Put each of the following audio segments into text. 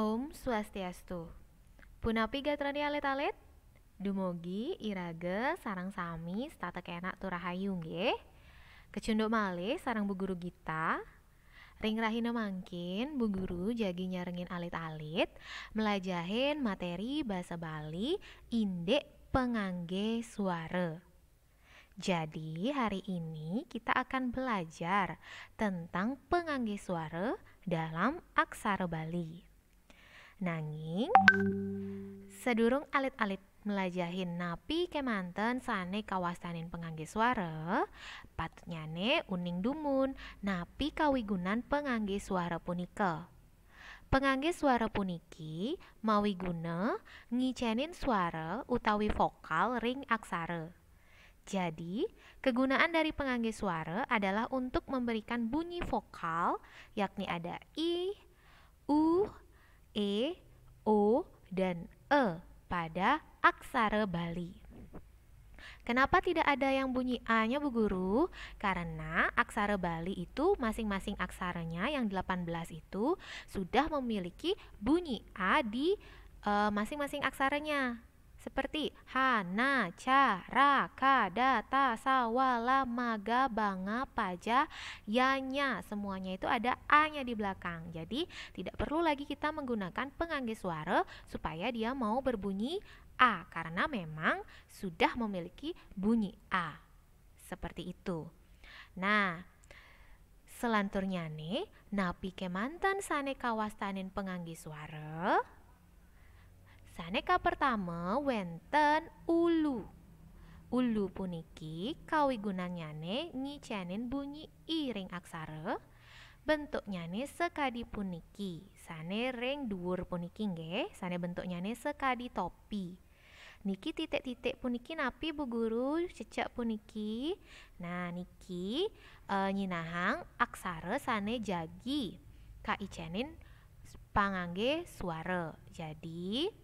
Om Swastiastu. Punapi gatrani alit-alit? Dumugi irage sarang sami statek enak turahayu nggih. Kecunduk malih sarang bu guru kita. Ring rahina mangkin bu guru jagi nyarengin alit-alit melajahin materi basa Bali indek pengangge suara. Jadi hari ini kita akan belajar tentang pengangge suara dalam aksara Bali. Nanging sedurung alit-alit melajahin napi kemanten sane kawastanin pengangge suara, patutnyane uning dumun napi kawigunan pengangge suara punika. Pengangge suara puniki mawi guna ngicenin suara utawi vokal ring aksara. Jadi, kegunaan dari pengangge suara adalah untuk memberikan bunyi vokal, yakni ada I, U, E, O, dan E pada aksara Bali. Kenapa tidak ada yang bunyi A-nya Bu Guru? Karena aksara Bali itu masing-masing aksaranya yang 18 itu sudah memiliki bunyi A di masing-masing aksaranya. Seperti hana, ca, ra, ka, da, ta, sa, wa, la, maga, banga, paja, yanya. Semuanya itu ada A-nya di belakang. Jadi tidak perlu lagi kita menggunakan pengangge suara supaya dia mau berbunyi A. Karena memang sudah memiliki bunyi A. Seperti itu. Nah, selanturnya nih, napi kemantan sane kawastanin pengangge suara. Saneka pertama wenten ulu. Ulu puniki kawigunanyane ngicenin bunyi I ring aksara. Bentuknyane sekadi puniki. Sane ring dhuwur puniki nggih, sane bentuknyane sekadi topi. Niki titik-titik puniki napi Bu Guru cecek puniki. Nah, niki nyinahang aksara sane jagi kaicenin pangangge suara. Jadi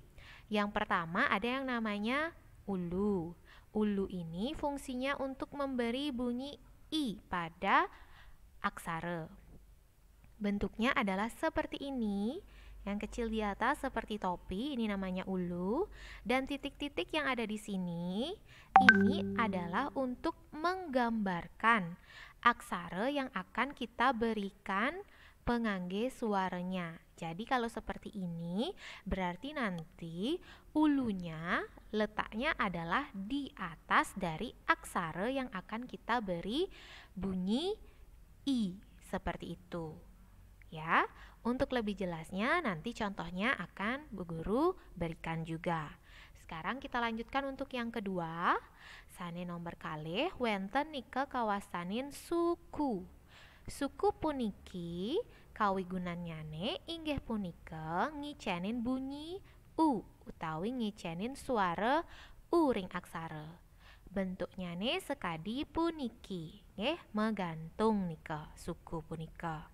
yang pertama ada yang namanya ulu. Ulu ini fungsinya untuk memberi bunyi I pada aksara. Bentuknya adalah seperti ini. Yang kecil di atas seperti topi, ini namanya ulu. Dan titik-titik yang ada di sini, ini adalah untuk menggambarkan aksara yang akan kita berikan pengangge suaranya. Jadi kalau seperti ini berarti nanti ulunya letaknya adalah di atas dari aksara yang akan kita beri bunyi I seperti itu. Ya, untuk lebih jelasnya nanti contohnya akan Bu Guru berikan juga. Sekarang kita lanjutkan untuk yang kedua. Sane nomor kalih wenten nika kawastanin suku. Suku puniki kawigunanyane inggih punika ngicenin bunyi U utawi ngicenin suara U ring aksara. Bentuknyane sekadi puniki, nggih, menggantung nika suku punika.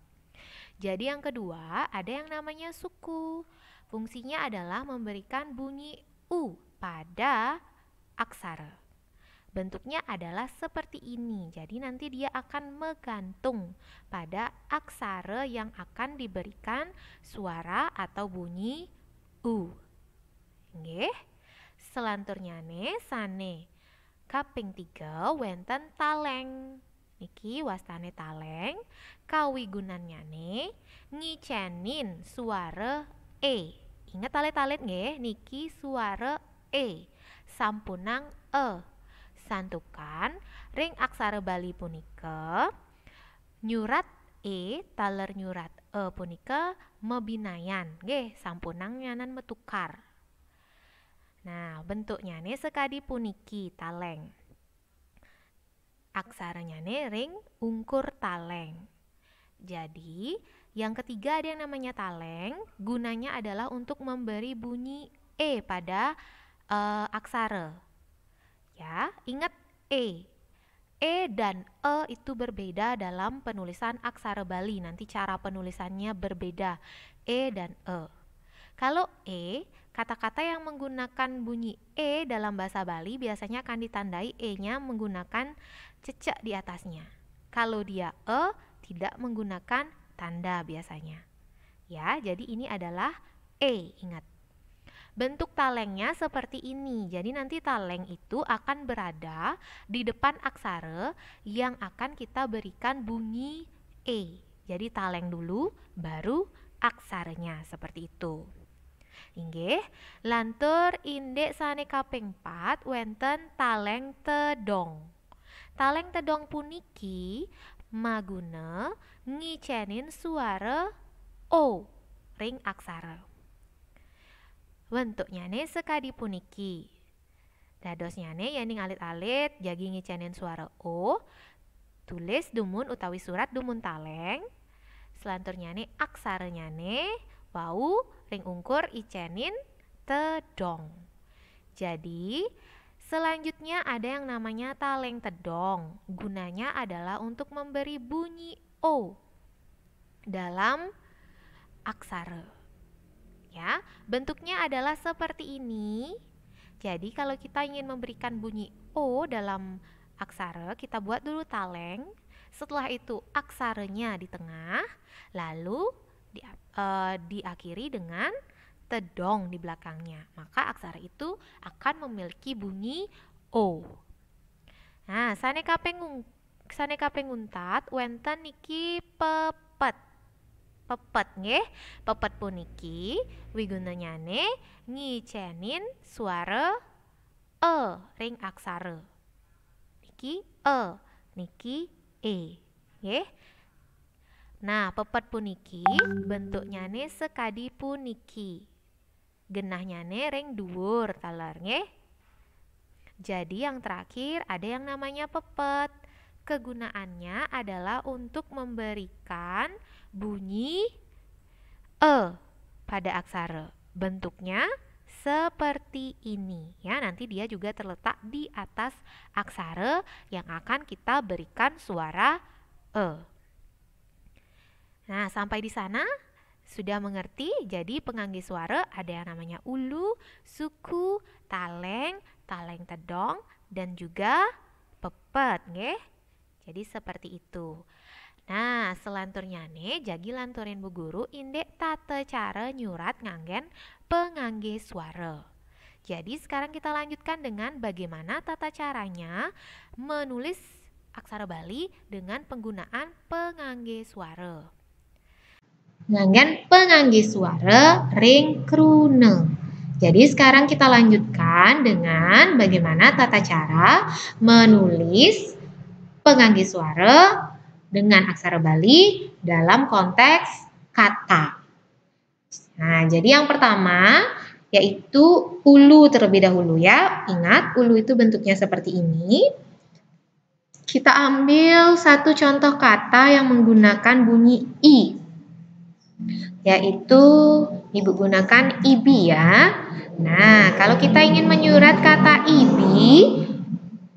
Jadi yang kedua ada yang namanya suku. Fungsinya adalah memberikan bunyi U pada aksara. Bentuknya adalah seperti ini. Jadi nanti dia akan menggantung pada aksara yang akan diberikan suara atau bunyi U. Nggih. Selanturnya nih sane kaping 3 wenten taleng. Niki wastane taleng kawigunanyane ngicenin suara E. Ingat alit-alit nggih, niki suara E. Sampunang E. Santukan ring aksara Bali punika nyurat E taler nyurat E punika mebinayan nggih sampunang nyanan metukar. Nah, bentuknya nih sekadi puniki taleng. Aksaranya nih ring ungkur taleng. Jadi, yang ketiga ada yang namanya taleng, gunanya adalah untuk memberi bunyi E pada aksara. Ya, ingat E. E dan E itu berbeda dalam penulisan aksara Bali. Nanti cara penulisannya berbeda. E dan E. Kalau E, kata-kata yang menggunakan bunyi E dalam bahasa Bali biasanya akan ditandai E-nya menggunakan cecek di atasnya. Kalau dia E, tidak menggunakan tanda biasanya. Ya, jadi ini adalah Ingat. Bentuk talengnya seperti ini. Jadi nanti taleng itu akan berada di depan aksara yang akan kita berikan bunyi E. Jadi taleng dulu, baru aksaranya seperti itu. Inggih, lantur indek sane kaping 4 wenten taleng tedong. Taleng tedong puniki maguna ngicenin suara O ring aksara. Bentuknya sekadi puniki. Dadosnya yani alit-alit jagi ngicenin suara O, tulis dumun utawi surat dumun taleng. Selanturnya aksaranya wau ring ungkur icenin tedong. Jadi selanjutnya ada yang namanya taleng tedong. Gunanya adalah untuk memberi bunyi O dalam aksara. Ya, bentuknya adalah seperti ini. Jadi kalau kita ingin memberikan bunyi O dalam aksara, kita buat dulu taleng. Setelah itu aksaranya di tengah, lalu diakhiri dengan tedong di belakangnya. Maka aksara itu akan memiliki bunyi O. Nah, saneka penguntat wenten niki pepet. Pepet nggih, pepet puniki wigunanyane ngicenin suara E ring aksara. Niki E, niki E, nggih. Nah, pepet puniki bentuknya sekadi puniki. Genahnya ring dhuwur taler nggih. Jadi yang terakhir ada yang namanya pepet. Kegunaannya adalah untuk memberikan bunyi E pada aksara. Bentuknya seperti ini ya. Nanti dia juga terletak di atas aksara yang akan kita berikan suara E. Nah, sampai di sana sudah mengerti? Jadi penganggih suara ada yang namanya ulu, suku, taleng, taleng tedong, dan juga pepet nggih. Jadi seperti itu. Nah, selanturnya jagi lanturin Bu Guru indek tata cara nyurat nganggen penganggih suara. Jadi sekarang kita lanjutkan dengan bagaimana tata caranya menulis aksara Bali dengan penggunaan penganggih suara. Nganggen penganggih suara ring krune. Jadi sekarang kita lanjutkan dengan bagaimana tata cara menulis penganggih suara dengan aksara Bali dalam konteks kata. Nah, jadi yang pertama yaitu ulu terlebih dahulu ya. Ingat, ulu itu bentuknya seperti ini. Kita ambil satu contoh kata yang menggunakan bunyi I, yaitu Ibu gunakan ibi ya. Nah, kalau kita ingin menyurat kata ibi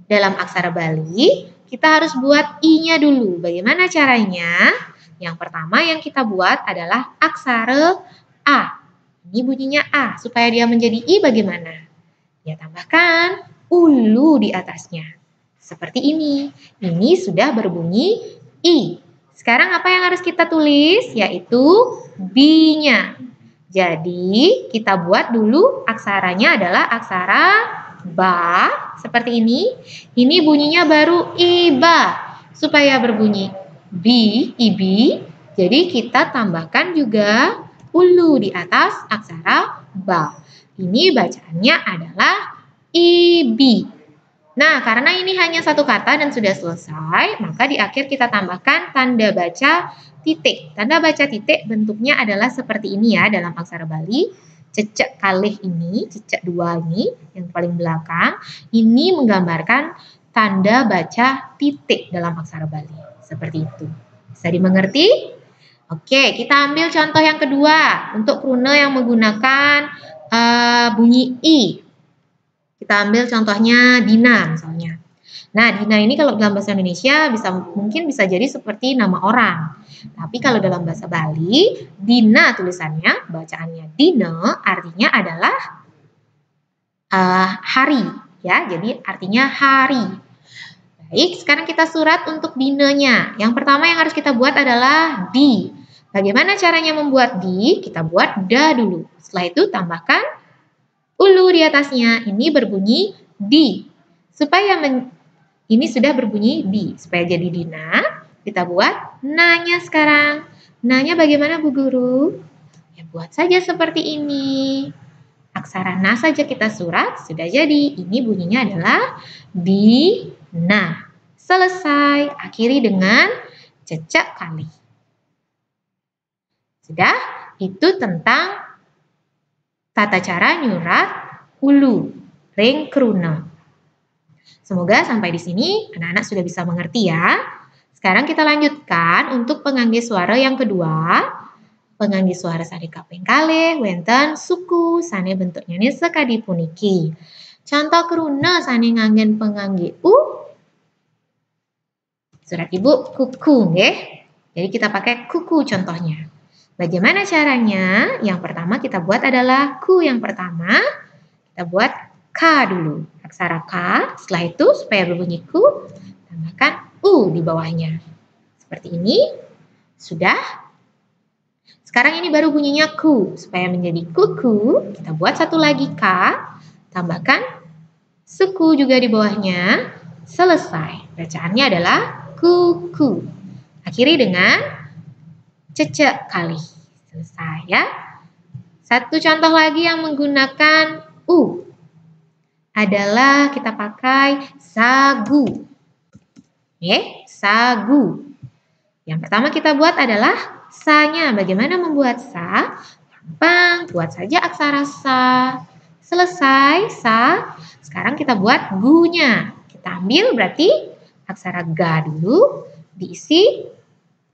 dalam aksara Bali, kita harus buat I-nya dulu. Bagaimana caranya? Yang pertama yang kita buat adalah aksara A. Ini bunyinya A. Supaya dia menjadi I bagaimana? Ya, tambahkan ulu di atasnya. Seperti ini. Ini sudah berbunyi I. Sekarang apa yang harus kita tulis? Yaitu B-nya. Jadi, kita buat dulu aksaranya adalah aksara ba, seperti ini. Ini bunyinya baru iba. Supaya berbunyi bi, ibi, jadi kita tambahkan juga ulu di atas aksara ba. Ini bacaannya adalah ibi. Nah, karena ini hanya satu kata dan sudah selesai, maka di akhir kita tambahkan tanda baca titik. Tanda baca titik bentuknya adalah seperti ini ya dalam aksara Bali. Cecek kalih ini, cecek dua ini, yang paling belakang, ini menggambarkan tanda baca titik dalam aksara Bali. Seperti itu. Bisa dimengerti? Oke, kita ambil contoh yang kedua. Untuk krune yang menggunakan bunyi I. Kita ambil contohnya Dina misalnya. Nah, Dina ini kalau dalam bahasa Indonesia mungkin bisa jadi seperti nama orang. Tapi kalau dalam bahasa Bali, Dina tulisannya, bacaannya Dina, artinya adalah hari, ya. Jadi artinya hari. Baik, sekarang kita surat untuk Dinanya. Yang pertama yang harus kita buat adalah di. Bagaimana caranya membuat di? Kita buat da dulu. Setelah itu tambahkan ulu di atasnya. Ini berbunyi di. Supaya ini sudah berbunyi di. Supaya jadi dina, kita buat nanya sekarang. Nanya bagaimana Bu Guru? Ya buat saja seperti ini. Aksara na saja kita surat, sudah jadi. Ini bunyinya adalah dina. Selesai. Akhiri dengan cecak kali. Sudah, itu tentang tata cara nyurat ulu, ring kruna. Semoga sampai di sini anak-anak sudah bisa mengerti ya. Sekarang kita lanjutkan untuk penganggih suara yang kedua. Penganggih suara sane kaping kalih wenten suku sane bentuknya ini sekadi puniki. Contoh kruna sane nganggen penganggih u. Surat Ibu kuku nggih. Jadi kita pakai kuku contohnya. Bagaimana caranya? Yang pertama kita buat adalah ku yang pertama. Kita buat K dulu. Aksara K. Setelah itu supaya berbunyi ku, tambahkan U di bawahnya. Seperti ini. Sudah. Sekarang ini baru bunyinya ku. Supaya menjadi kuku, kita buat satu lagi K. Tambahkan suku juga di bawahnya. Selesai. Bacaannya adalah kuku. Akhiri dengan cecek kali. Selesai ya. Satu contoh lagi yang menggunakan U adalah kita pakai sagu. Sagu. Yang pertama kita buat adalah sa-nya. Bagaimana membuat sa? Gampang, buat saja aksara sa. Selesai, sa. Sekarang kita buat gu-nya. Kita ambil berarti aksara ga dulu, diisi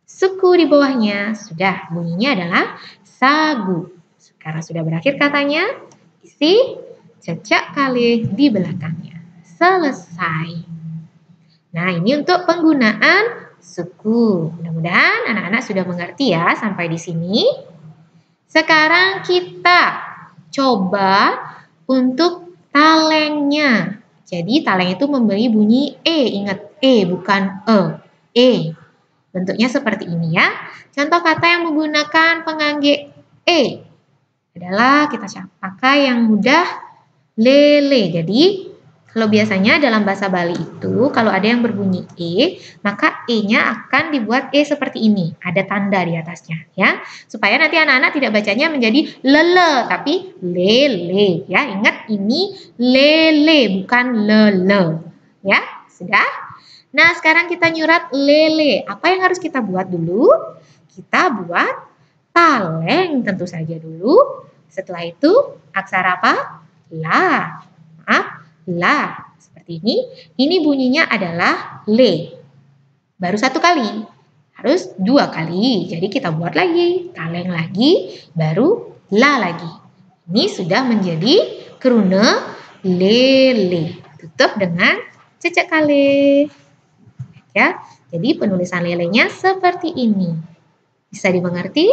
suku di bawahnya. Sudah, bunyinya adalah sagu. Sekarang sudah berakhir katanya, isi cecak kali di belakangnya. Selesai. Nah, ini untuk penggunaan suku. Mudah-mudahan anak-anak sudah mengerti ya sampai di sini. Sekarang kita coba untuk talengnya. Jadi taleng itu memberi bunyi E. Ingat E bukan E. E. Bentuknya seperti ini ya. Contoh kata yang menggunakan penganggih E adalah kita pakai yang mudah lele. Jadi kalau biasanya dalam bahasa Bali itu kalau ada yang berbunyi E, maka E-nya akan dibuat E seperti ini. Ada tanda di atasnya ya. Supaya nanti anak-anak tidak bacanya menjadi lele tapi lele ya. Ingat ini lele bukan lele. Ya, sudah? Nah, sekarang kita nyurat lele. Apa yang harus kita buat dulu? Kita buat taleng tentu saja dulu. Setelah itu, aksara apa? La. Maaf, la. Seperti ini. Ini bunyinya adalah le. Baru satu kali. Harus dua kali. Jadi kita buat lagi. Taleng lagi, baru la lagi. Ini sudah menjadi kruna lele. Tutup dengan cecek kali. Ya, jadi penulisan lelenya seperti ini. Bisa dimengerti?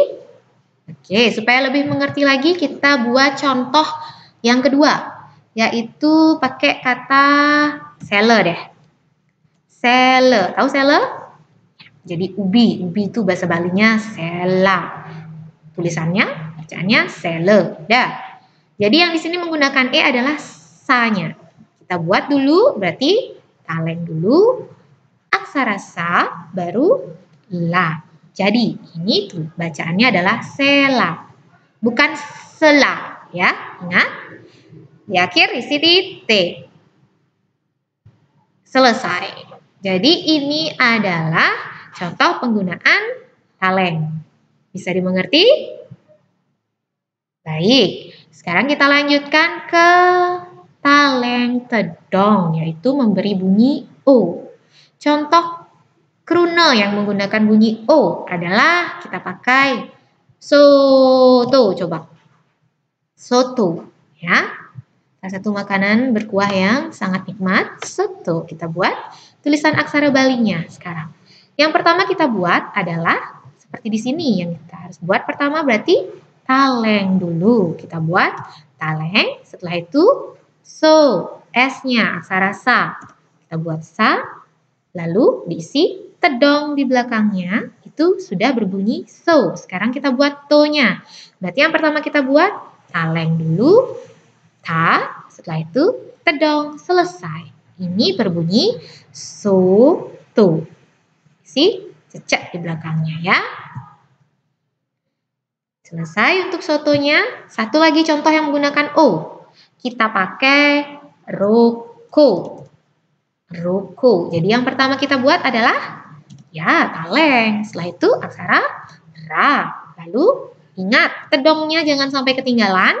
Oke, supaya lebih mengerti lagi kita buat contoh yang kedua, yaitu pakai kata sele deh. Sele, tahu sele? Jadi ubi, ubi itu bahasa Balinya sela. Tulisannya, bacaannya sele. Dah. Jadi yang di sini menggunakan E adalah sa-nya. Kita buat dulu, berarti taleng dulu. Aksara sa baru la. Jadi ini tuh bacaannya adalah sela. Bukan sela ya. Ingat. Di akhir isi titik. Selesai. Jadi ini adalah contoh penggunaan taleng. Bisa dimengerti? Baik. Sekarang kita lanjutkan ke taleng tedong, yaitu memberi bunyi O. Contoh kruna yang menggunakan bunyi O adalah kita pakai soto. Coba. Soto. Ya. Salah satu makanan berkuah yang sangat nikmat. Soto. Kita buat tulisan aksara Balinya sekarang. Yang pertama kita buat adalah seperti di sini. Yang kita harus buat pertama berarti taleng dulu. Kita buat taleng. Setelah itu so. S-nya aksara sa. Kita buat sa. Lalu diisi tedong di belakangnya itu sudah berbunyi so. Sekarang kita buat to-nya. Berarti yang pertama kita buat taleng dulu, ta, setelah itu tedong, selesai. Ini berbunyi so, to. Isi cecek di belakangnya ya. Selesai untuk sotonya. Satu lagi contoh yang menggunakan O. Kita pakai roko. Roko. Jadi yang pertama kita buat adalah ya taleng. Setelah itu aksara ra. Lalu ingat tedongnya jangan sampai ketinggalan.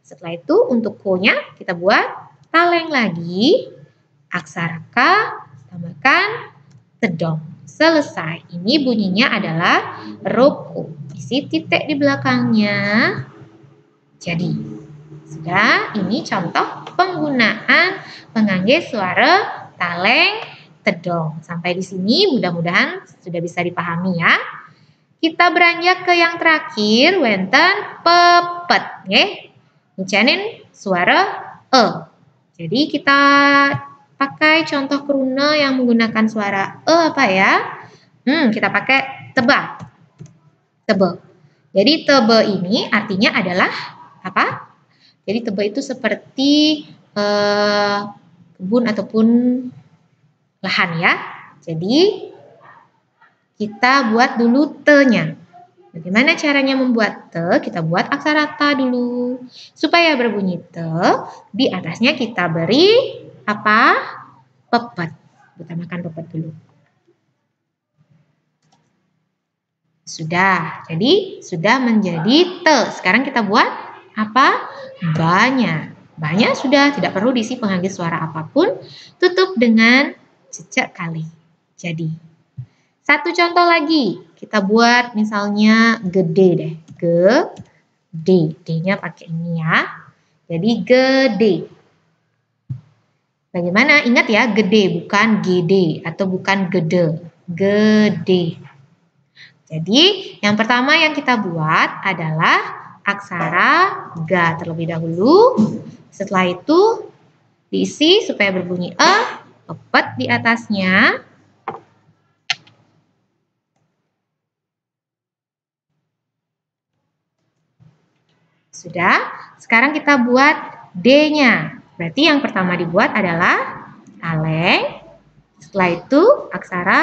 Setelah itu untuk ko-nya kita buat taleng lagi. Aksara ka tambahkan tedong. Selesai. Ini bunyinya adalah roko. Isi titik di belakangnya. Jadi, sudah ini contoh penggunaan penganggih suara taleng tedong. Sampai di sini mudah-mudahan sudah bisa dipahami ya. Kita beranjak ke yang terakhir, wenten pepet. Ngecanin suara e. Jadi kita pakai contoh keruna yang menggunakan suara e apa ya? Kita pakai teba. Tebe. Jadi tebe ini artinya adalah apa? Jadi tebe itu seperti kebun ataupun lahan ya. Jadi kita buat dulu te-nya. Bagaimana caranya membuat te? Kita buat aksara ta dulu. Supaya berbunyi te, di atasnya kita beri apa? Pepet. Utamakan pepet dulu. Sudah. Jadi sudah menjadi te. Sekarang kita buat apa? Ba-nya. Ba-nya sudah tidak perlu diisi penganggih suara apapun. Tutup dengan cecek kali. Jadi satu contoh lagi. Kita buat misalnya gede deh. Gede. D-nya pakai ini ya. Jadi gede. Bagaimana? Ingat ya, gede bukan gede atau bukan gede. Gede. Jadi yang pertama yang kita buat adalah aksara ga terlebih dahulu. Setelah itu diisi supaya berbunyi e, pepet di atasnya. Sudah, sekarang kita buat D-nya. Berarti yang pertama dibuat adalah taleng. Setelah itu aksara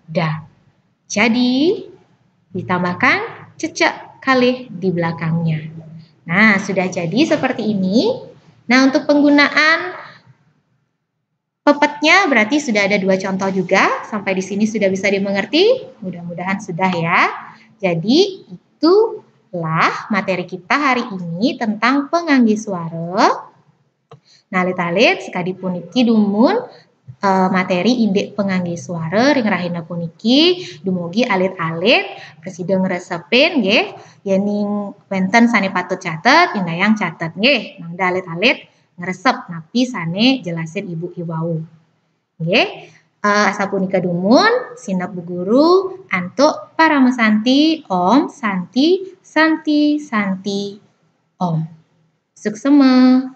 da. Jadi ditambahkan cecek kali di belakangnya. Nah, sudah jadi seperti ini. Nah, untuk penggunaan pepetnya berarti sudah ada dua contoh juga. Sampai di sini sudah bisa dimengerti? Mudah-mudahan sudah ya. Jadi, itulah materi kita hari ini tentang penganggih suara. Nah, alit-alit sekadipun iki dumun materi indek penganggih suara ring rahina puniki dumugi alit-alit presiden ngresepin nggih yening wenten sane patut catet indayang catet nggih mangda alit-alit ngresep napi sane jelasin ibu iwau nggih asa punika dumun sinep bu guru antuk para mesanti om santi santi santi om suksema.